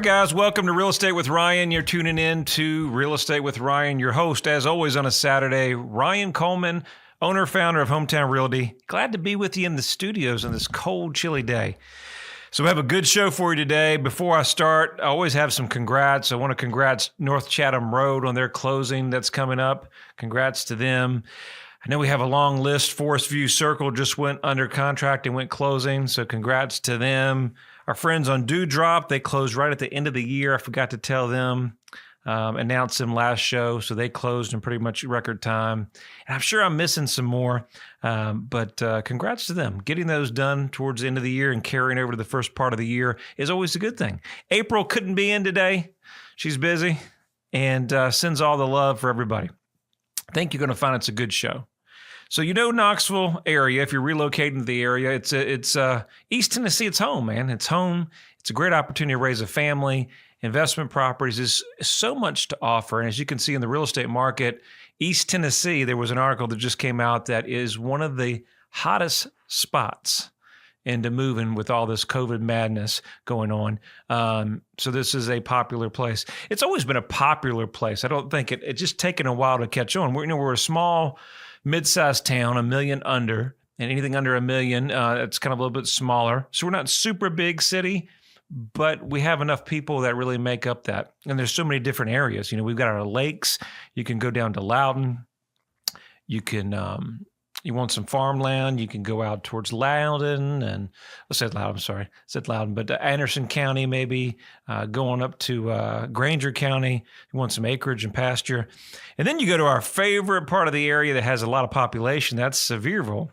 right, guys, welcome to Real Estate with Ryan. You're tuning in to Real Estate with Ryan. Your host, as always, on a Saturday, Ryan Coleman, owner, founder of Hometown Realty. Glad to be with you in the studios on this cold, chilly day. So we have a good show for you today. Before I start, I always have some congrats. I want to congrats North Chatham Road on their closing that's coming up. Congrats to them. I know we have a long list. Forest View Circle just went under contract and went closing, so congrats to them. Our friends on Dewdrop, they closed right at the end of the year. I forgot to tell them, announce them last show, so they closed in pretty much record time. And I'm sure I'm missing some more, but congrats to them. Getting those done towards the end of the year and carrying over to the first part of the year is always a good thing. April couldn't be in today. She's busy and sends all the love for everybody. I think you're going to find it's a good show. So Knoxville area, if you're relocating to the area, it's East Tennessee. It's home, man. It's home. It's a great opportunity to raise a family. Investment properties is so much to offer. And as you can see in the real estate market, East Tennessee, there was an article that just came out that is one of the hottest spots into moving with all this COVID madness going on. So this is a popular place. It's always been a popular place. I don't think it's just taken a while to catch on. We're a small, mid-sized town, $1 million under, and anything under $1 million, it's kind of a little bit smaller. So we're not super big city, but we have enough people that really make up that. And there's so many different areas. We've got our lakes. You can go down to Loudon. You can, you want some farmland, you can go out towards Loudon and but Anderson County, maybe going up to Granger County. You want some acreage and pasture. And then you go to our favorite part of the area that has a lot of population. That's Sevierville,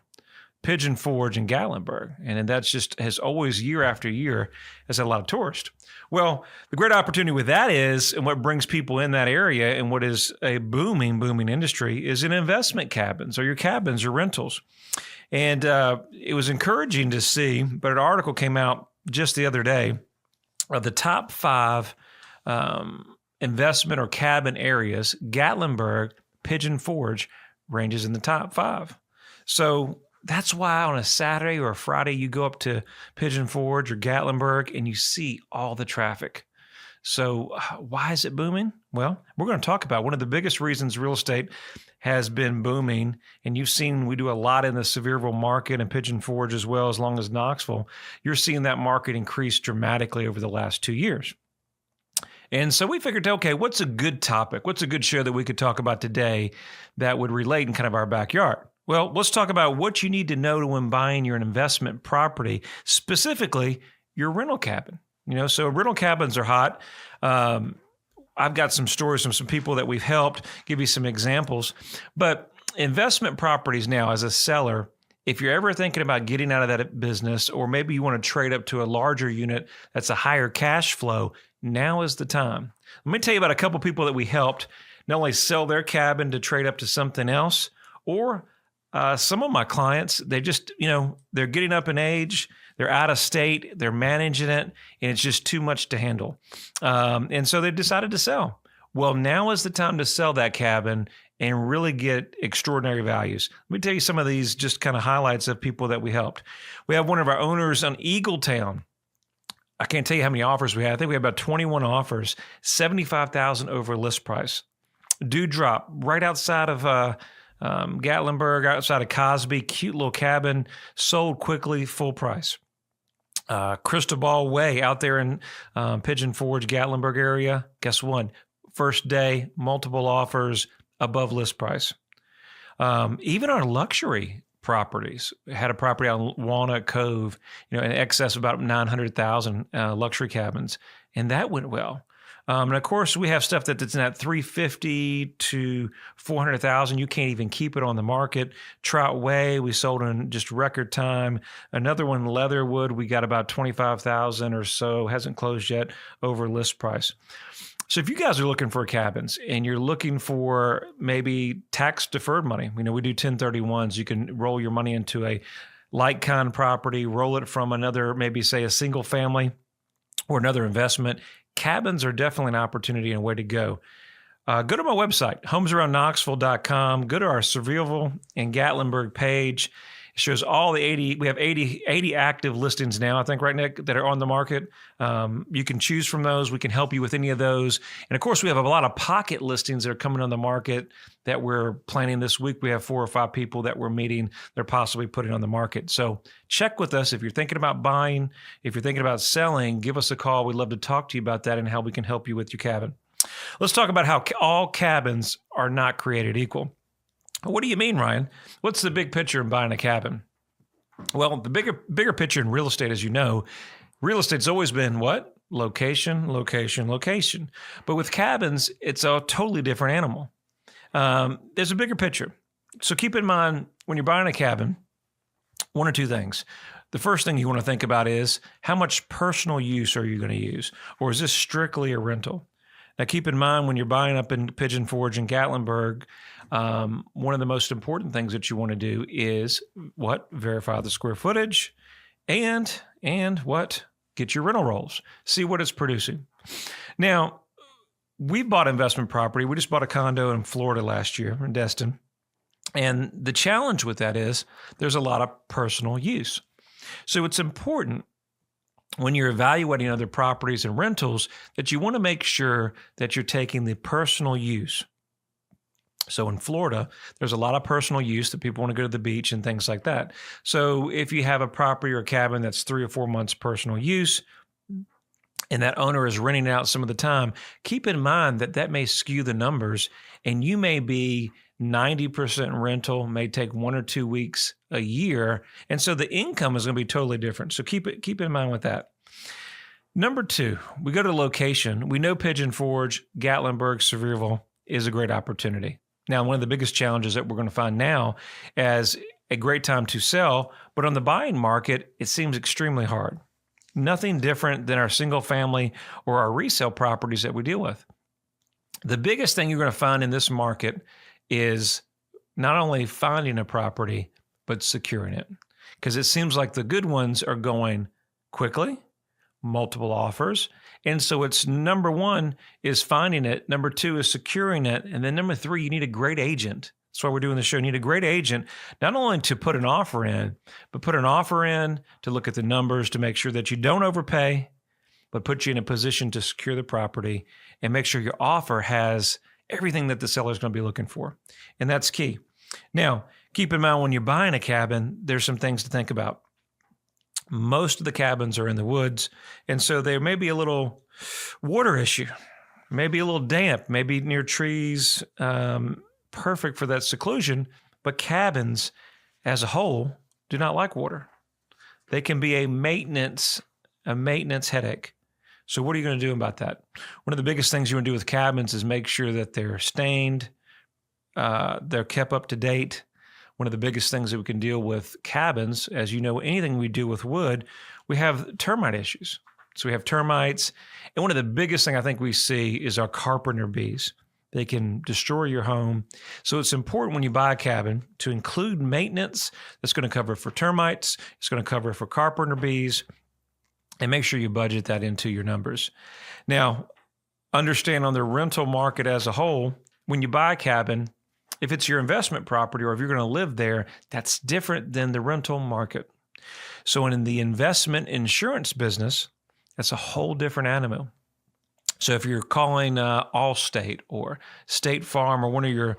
Pigeon Forge, and Gatlinburg. And that's just has always, year after year, has had a lot of tourists. Well, the great opportunity with that is, and what brings people in that area and what is a booming industry is in investment cabins or your cabins or rentals. And it was encouraging to see, but an article came out just the other day of the top 5 investment or cabin areas. Gatlinburg, Pigeon Forge ranges in the top 5. So that's why on a Saturday or a Friday, you go up to Pigeon Forge or Gatlinburg and you see all the traffic. So why is it booming? Well, we're going to talk about one of the biggest reasons real estate has been booming. And you've seen we do a lot in the Sevierville market and Pigeon Forge as well, as long as Knoxville. You're seeing that market increase dramatically over the last 2 years. And so we figured, okay, what's a good topic? What's a good show that we could talk about today that would relate in kind of our backyard? Well, let's talk about what you need to know when buying your investment property, specifically your rental cabin. So rental cabins are hot. I've got some stories from some people that we've helped, give you some examples. But investment properties now, as a seller, if you're ever thinking about getting out of that business, or maybe you want to trade up to a larger unit that's a higher cash flow, now is the time. Let me tell you about a couple people that we helped not only sell their cabin to trade up to something else, or some of my clients, they just, they're getting up in age, they're out of state, they're managing it, and it's just too much to handle. And so they decided to sell. Well, now is the time to sell that cabin and really get extraordinary values. Let me tell you some of these just kind of highlights of people that we helped. We have one of our owners on Eagletown. I can't tell you how many offers we had. I think we had about 21 offers, $75,000 over list price. Dewdrop, right outside of Gatlinburg, outside of Cosby, cute little cabin, sold quickly, full price. Cristobal Way out there in Pigeon Forge, Gatlinburg area. Guess what? First day, multiple offers above list price. Even our luxury properties had a property on Walnut Cove, in excess of about 900,000 luxury cabins, and that went well. And of course, we have stuff that's in that 350 to 400,000. You can't even keep it on the market. Trout Way, we sold in just record time. Another one, Leatherwood, we got about 25,000 or so. Hasn't closed yet over list price. So if you guys are looking for cabins and you're looking for maybe tax deferred money, we do 1031s. You can roll your money into a like-kind property, roll it from another, maybe say a single family or another investment. Cabins are definitely an opportunity and a way to go. Go to my website, homesaroundknoxville.com. Go to our Sevierville and Gatlinburg page. shows all the 80, we have 80 active listings now, I think, right, Nick, that are on the market. You can choose from those. We can help you with any of those. And of course, we have a lot of pocket listings that are coming on the market that we're planning this week. We have 4 or 5 people that we're meeting. They're possibly putting on the market. So check with us. If you're thinking about buying, if you're thinking about selling, give us a call. We'd love to talk to you about that and how we can help you with your cabin. Let's talk about how all cabins are not created equal. What do you mean, Ryan? What's the big picture in buying a cabin? Well, the bigger picture in real estate, as you know, real estate's always been what? Location, location, location. But with cabins, it's a totally different animal. There's a bigger picture. So keep in mind, when you're buying a cabin, one or two things. The first thing you want to think about is, how much personal use are you going to use? Or is this strictly a rental? Now, keep in mind, when you're buying up in Pigeon Forge and Gatlinburg, one of the most important things that you want to do is what? Verify the square footage and what? Get your rental rolls. See what it's producing. Now, we bought investment property. We just bought a condo in Florida last year in Destin. And the challenge with that is there's a lot of personal use. So it's important when you're evaluating other properties and rentals that you want to make sure that you're taking the personal use. So in Florida, there's a lot of personal use that people want to go to the beach and things like that. So if you have a property or a cabin that's 3 or 4 months personal use, and that owner is renting it out some of the time, keep in mind that that may skew the numbers, and you may be 90% rental, may take 1 or 2 weeks a year. And so the income is going to be totally different. So keep in mind with that. Number 2, we go to location. We know Pigeon Forge, Gatlinburg, Sevierville is a great opportunity. Now, one of the biggest challenges that we're going to find now as a great time to sell, but on the buying market, it seems extremely hard. Nothing different than our single family or our resale properties that we deal with. The biggest thing you're going to find in this market is not only finding a property, but securing it. Because it seems like the good ones are going quickly, multiple offers. And so it's number 1 is finding it. Number 2 is securing it. And then number 3, you need a great agent. That's why we're doing the show. You need a great agent, not only to put an offer in, but put an offer in to look at the numbers to make sure that you don't overpay, but put you in a position to secure the property and make sure your offer has everything that the seller is going to be looking for. And that's key. Now, keep in mind when you're buying a cabin, there's some things to think about. Most of the cabins are in the woods, and so there may be a little water issue, maybe a little damp, maybe near trees, perfect for that seclusion. But cabins as a whole do not like water. They can be a maintenance headache. So what are you going to do about that? One of the biggest things you want to do with cabins is make sure that they're stained, they're kept up to date. One of the biggest things that we can deal with cabins, as you know, anything we do with wood, we have termite issues. So we have termites. And one of the biggest thing I think we see is our carpenter bees. They can destroy your home. So it's important when you buy a cabin to include maintenance that's going to cover for termites, it's going to cover for carpenter bees, and make sure you budget that into your numbers. Now, understand on the rental market as a whole, when you buy a cabin, if it's your investment property or if you're going to live there, that's different than the rental market. So in the investment insurance business, that's a whole different animal. So if you're calling Allstate or State Farm or one of your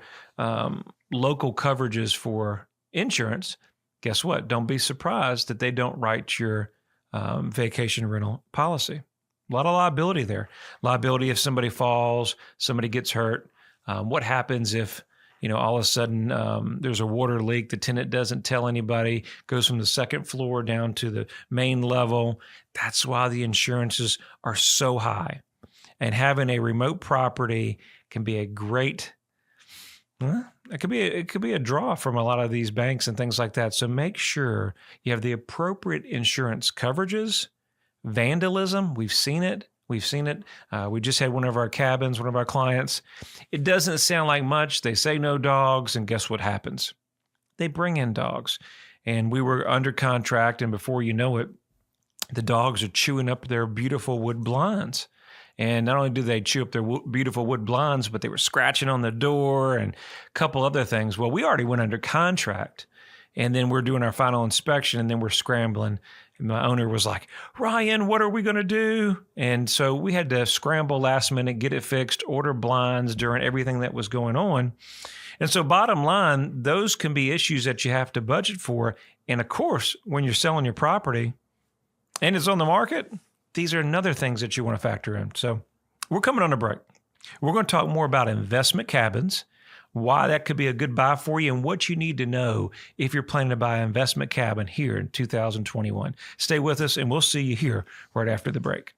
local coverages for insurance, guess what? Don't be surprised that they don't write your vacation rental policy. A lot of liability there. Liability if somebody falls, somebody gets hurt. What happens if all of a sudden there's a water leak, the tenant doesn't tell anybody, goes from the second floor down to the main level. That's why the insurances are so high. And having a remote property can be a great, it could be a draw from a lot of these banks and things like that. So make sure you have the appropriate insurance coverages. Vandalism, we've seen it. We just had one of our cabins, one of our clients. It doesn't sound like much. They say no dogs, and guess what happens? They bring in dogs. And we were under contract, and before you know it, the dogs are chewing up their beautiful wood blinds. And not only do they chew up their beautiful wood blinds, but they were scratching on the door and a couple other things. Well, we already went under contract. And then we're doing our final inspection, and then we're scrambling. And my owner was like, Ryan, what are we going to do? And so we had to scramble last minute, get it fixed, order blinds during everything that was going on. And so bottom line, those can be issues that you have to budget for. And of course, when you're selling your property and it's on the market, these are another things that you want to factor in. So we're coming on a break. We're going to talk more about investment cabins, why that could be a good buy for you, and what you need to know if you're planning to buy an investment cabin here in 2021. Stay with us, and we'll see you here right after the break.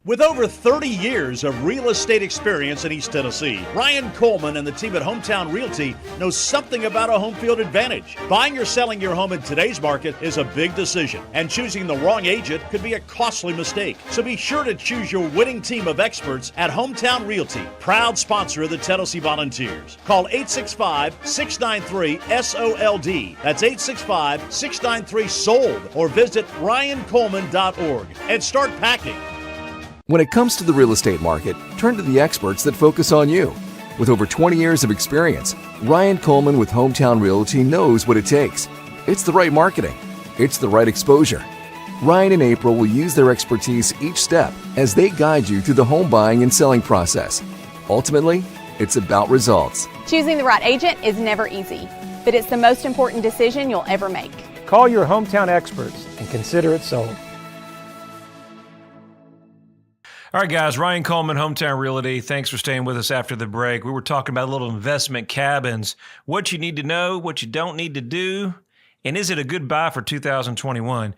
With over 30 years of real estate experience in East Tennessee, Ryan Coleman and the team at Hometown Realty know something about a home field advantage. Buying or selling your home in today's market is a big decision, and choosing the wrong agent could be a costly mistake. So be sure to choose your winning team of experts at Hometown Realty, proud sponsor of the Tennessee Volunteers. Call 865-693-SOLD. That's 865-693-SOLD, or visit ryancoleman.org and start packing. When it comes to the real estate market, turn to the experts that focus on you. With over 20 years of experience, Ryan Coleman with Hometown Realty knows what it takes. It's the right marketing. It's the right exposure. Ryan and April will use their expertise each step as they guide you through the home buying and selling process. Ultimately, it's about results. Choosing the right agent is never easy, but it's the most important decision you'll ever make. Call your hometown experts and consider it sold. All right, guys, Ryan Coleman, Hometown Realty. Thanks for staying with us after the break. We were talking about little investment cabins, what you need to know, what you don't need to do, and is it a good buy for 2021?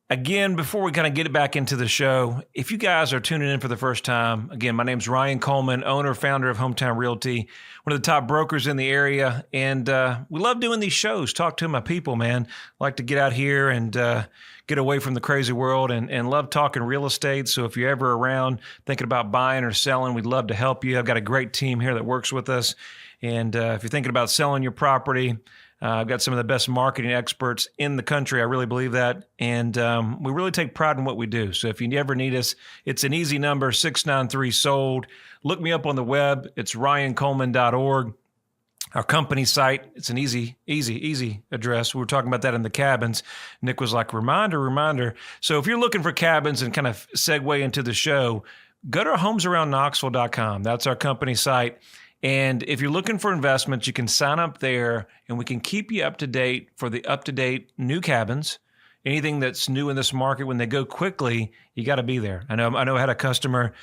Again, before we kind of get it back into the show, if you guys are tuning in for the first time, again, my name's Ryan Coleman, owner, founder of Hometown Realty, one of the top brokers in the area, and we love doing these shows, talk to my people, man. I like to get out here and get away from the crazy world and love talking real estate. So if you're ever around thinking about buying or selling, we'd love to help you. I've got a great team here that works with us. And if you're thinking about selling your property, I've got some of the best marketing experts in the country. I really believe that. And we really take pride in what we do. So if you ever need us, it's an easy number, 693-SOLD. Look me up on the web. It's ryancoleman.org. Our company site, it's an easy address. We were talking about that in the cabins. Nick was like, reminder. So if you're looking for cabins and kind of segue into the show, go to homesaroundknoxville.com. That's our company site. And if you're looking for investments, you can sign up there and we can keep you up to date for the up-to-date new cabins. Anything that's new in this market, when they go quickly, you got to be there. I know I had a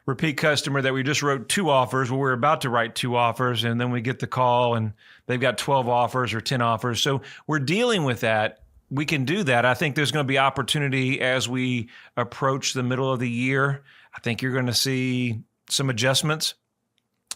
repeat customer that we just wrote 2 offers. Well, we're about to write 2 offers, and then we get the call and they've got 12 offers or 10 offers. So we're dealing with that. We can do that. I think there's going to be opportunity as we approach the middle of the year. I think you're going to see some adjustments.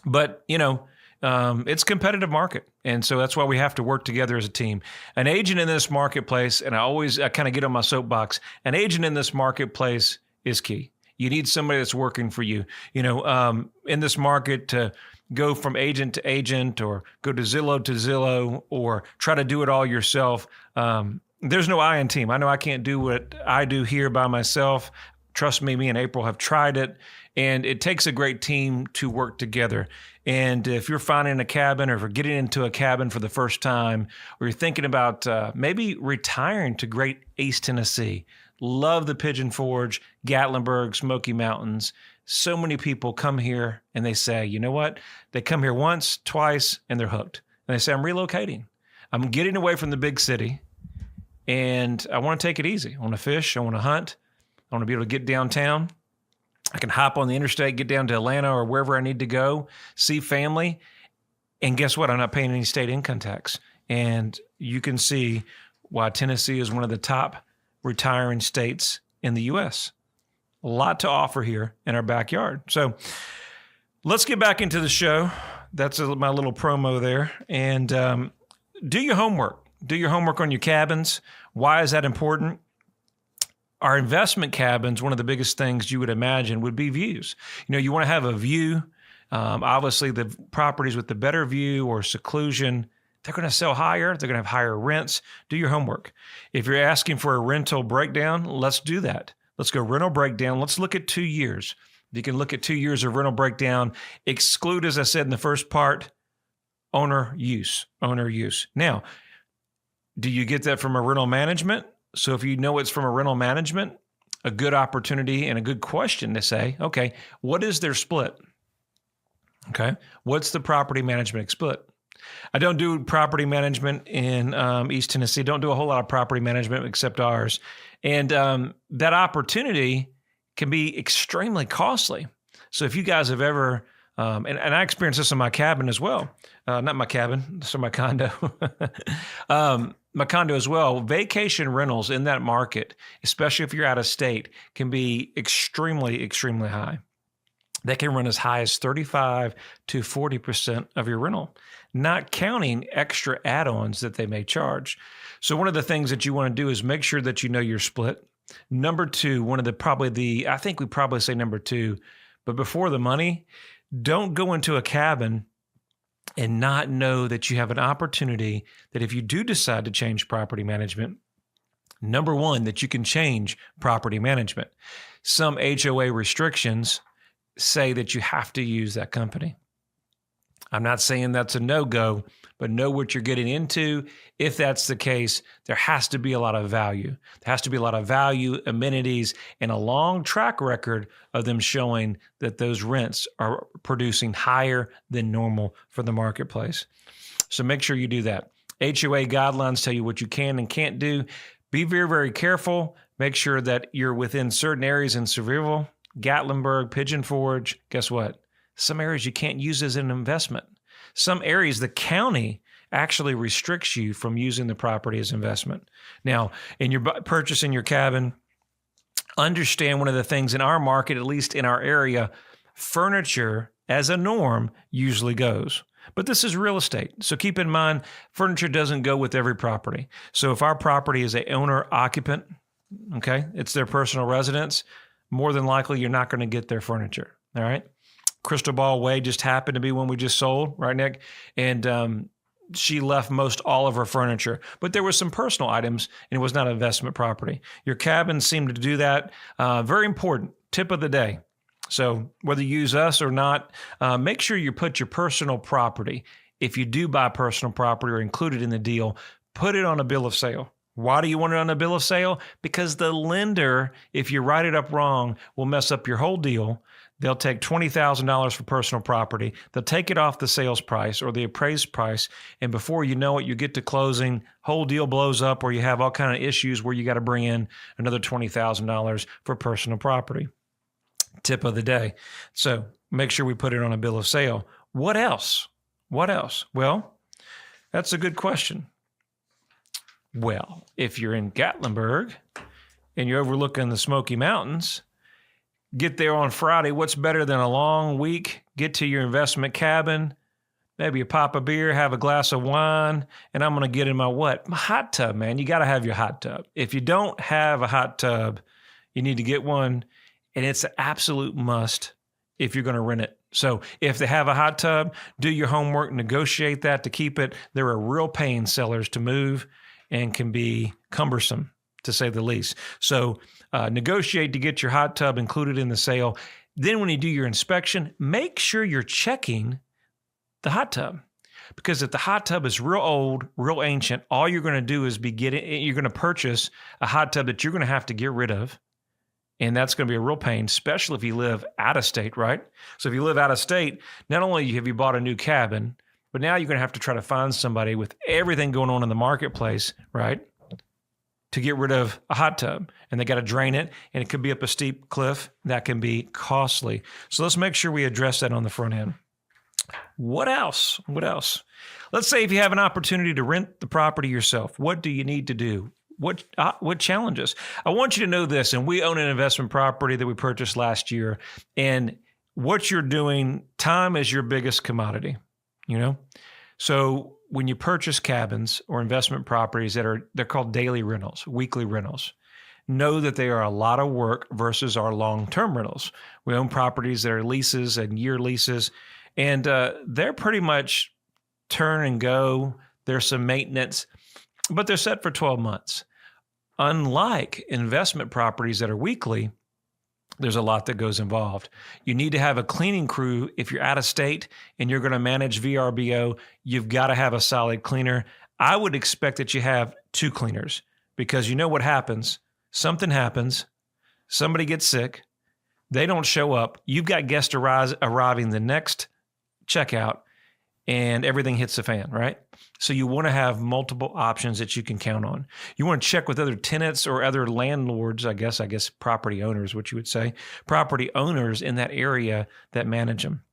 But, it's a competitive market. And so that's why we have to work together as a team. An agent in this marketplace, and I kind of get on my soapbox, an agent in this marketplace is key. You need somebody that's working for you. In this market, to go from agent to agent or go to Zillow or try to do it all yourself. There's no I in team. I know I can't do what I do here by myself. Trust me, me and April have tried it, and it takes a great team to work together. And if you're finding a cabin or if you're getting into a cabin for the first time, or you're thinking about maybe retiring to great East Tennessee, love the Pigeon Forge, Gatlinburg, Smoky Mountains. So many people come here and they say, you know what? They come here once, twice, and they're hooked. And they say, I'm relocating. I'm getting away from the big city, and I want to take it easy. I want to fish. I want to hunt. I want to be able to get downtown. I can hop on the interstate, get down to Atlanta or wherever I need to go, see family. And guess what? I'm not paying any state income tax. And you can see why Tennessee is one of the top retiring states in the U.S. A lot to offer here in our backyard. So let's get back into the show. That's my little promo there. And do your homework. Do your homework on your cabins. Why is that important? Our investment cabins, one of the biggest things you would imagine would be views. You want to have a view. Obviously, the properties with the better view or seclusion, they're going to sell higher. They're going to have higher rents. Do your homework. If you're asking for a rental breakdown, let's do that. Let's go rental breakdown. Let's look at 2 years. You can look at 2 years of rental breakdown. Exclude, as I said in the first part, owner use. Now, Do you get that from a rental management? So if you know it's from a rental management, a good opportunity and a good question to say, okay, what is their split? Okay, what's the property management split? I don't do property management in East Tennessee. Don't do a whole lot of property management except ours. And that opportunity can be extremely costly. So if you guys have ever, and I experienced this in my cabin as well, not my cabin, so my condo, my condo as well, vacation rentals in that market, especially if you're out of state, can be extremely, extremely high. They can run as high as 35 to 40% of your rental, not counting extra add-ons that they may charge. So one of the things that you want to do is make sure that you know your split. Number two, I think we probably say number two, but before the money, don't go into a cabin and not know that you have an opportunity that if you do decide to change property management, number one, that you can change property management. Some HOA restrictions say that you have to use that company. I'm not saying that's a no-go, but know what you're getting into. If that's the case, there has to be a lot of value. There has to be a lot of value, amenities, and a long track record of them showing that those rents are producing higher than normal for the marketplace. So make sure you do that. HOA guidelines tell you what you can and can't do. Be very, very careful. Make sure that you're within certain areas in Sevierville, Gatlinburg, Pigeon Forge. Guess what? Some areas you can't use as an investment. Some areas the county actually restricts you from using the property as investment. Now, in your purchasing your cabin, understand one of the things in our market, at least in our area, furniture as a norm usually goes. But this is real estate. So keep in mind, furniture doesn't go with every property. So if our property is a owner occupant, okay, it's their personal residence, more than likely you're not going to get their furniture. All right. Crystal Ball Way just happened to be one we just sold, right, Nick? And she left most all of her furniture, but there were some personal items and it was not investment property. Your cabin seemed to do that. Very important tip of the day. So whether you use us or not, make sure you put your personal property. If you do buy personal property or include it in the deal, put it on a bill of sale. Why do you want it on a bill of sale? Because the lender, if you write it up wrong, will mess up your whole deal. They'll take $20,000 for personal property. They'll take it off the sales price or the appraised price. And before you know it, you get to closing, whole deal blows up, or you have all kind of issues where you got to bring in another $20,000 for personal property. Tip of the day. So make sure we put it on a bill of sale. What else? What else? Well, that's a good question. Well, if you're in Gatlinburg and you're overlooking the Smoky Mountains, get there on Friday. What's better than a long week? Get to your investment cabin, maybe a pop of beer, have a glass of wine, and I'm going to get in my what? My hot tub, man. You got to have your hot tub. If you don't have a hot tub, you need to get one, and it's an absolute must if you're going to rent it. So if they have a hot tub, do your homework, negotiate that to keep it. There are real pain sellers to move and can be cumbersome, to say the least. So negotiate to get your hot tub included in the sale. Then when you do your inspection, make sure you're checking the hot tub. Because if the hot tub is real old, real ancient, all you're going to do is you're going to purchase a hot tub that you're going to have to get rid of. And that's going to be a real pain, especially if you live out of state, right? So if you live out of state, not only have you bought a new cabin, but now you're going to have to try to find somebody with everything going on in the marketplace, right, to get rid of a hot tub. And they got to drain it, and it could be up a steep cliff. That can be costly. So let's make sure we address that on the front end. What else? What else? Let's say if you have an opportunity to rent the property yourself, what do you need to do? What challenges? I want you to know this, and we own an investment property that we purchased last year, and what you're doing, time is your biggest commodity, you know? So when you purchase cabins or investment properties they're called daily rentals, weekly rentals, know that they are a lot of work versus our long-term rentals. We own properties that are leases and year leases, and they're pretty much turn and go. There's some maintenance, but they're set for 12 months. Unlike investment properties that are weekly, there's a lot that goes involved. You need to have a cleaning crew. If you're out of state and you're going to manage VRBO, you've got to have a solid cleaner. I would expect that you have two cleaners, because you know what happens. Something happens. Somebody gets sick. They don't show up. You've got guests arriving the next checkout, and everything hits the fan, right? So you want to have multiple options that you can count on. You want to check with other tenants or other landlords, I guess property owners, what you would say, property owners in that area that manage them.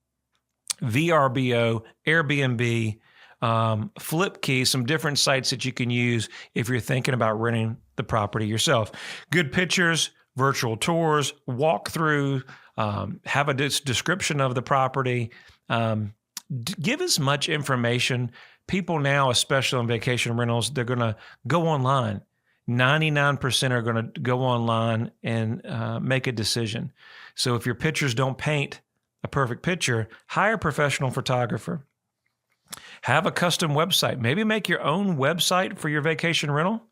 VRBO, Airbnb, Flipkey, some different sites that you can use if you're thinking about renting the property yourself. Good pictures, virtual tours, walkthrough, have a description of the property. Give as much information. People now, especially on vacation rentals, they're going to go online. 99% are going to go online and make a decision. So if your pictures don't paint a perfect picture, hire a professional photographer. Have a custom website. Maybe make your own website for your vacation rental.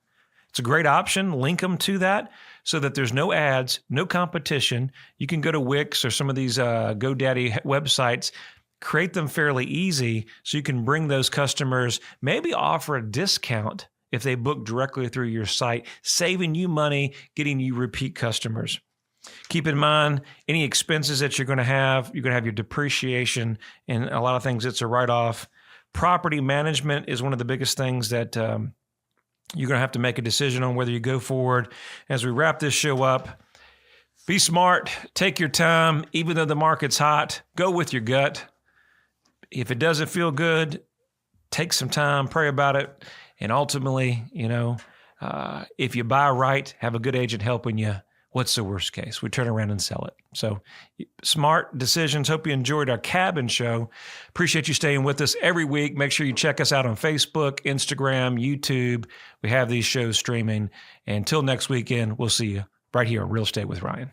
It's a great option. Link them to that so that there's no ads, no competition. You can go to Wix or some of these GoDaddy websites, create them fairly easy so you can bring those customers, maybe offer a discount if they book directly through your site, saving you money, getting you repeat customers. Keep in mind, any expenses that you're going to have your depreciation and a lot of things that's a write-off. Property management is one of the biggest things that you're going to have to make a decision on whether you go forward. As we wrap this show up, be smart, take your time. Even though the market's hot, go with your gut. If it doesn't feel good, take some time, pray about it. And ultimately, if you buy right, have a good agent helping you. What's the worst case? We turn around and sell it. So smart decisions. Hope you enjoyed our cabin show. Appreciate you staying with us every week. Make sure you check us out on Facebook, Instagram, YouTube. We have these shows streaming. And until next weekend, we'll see you right here on Real Estate with Ryan.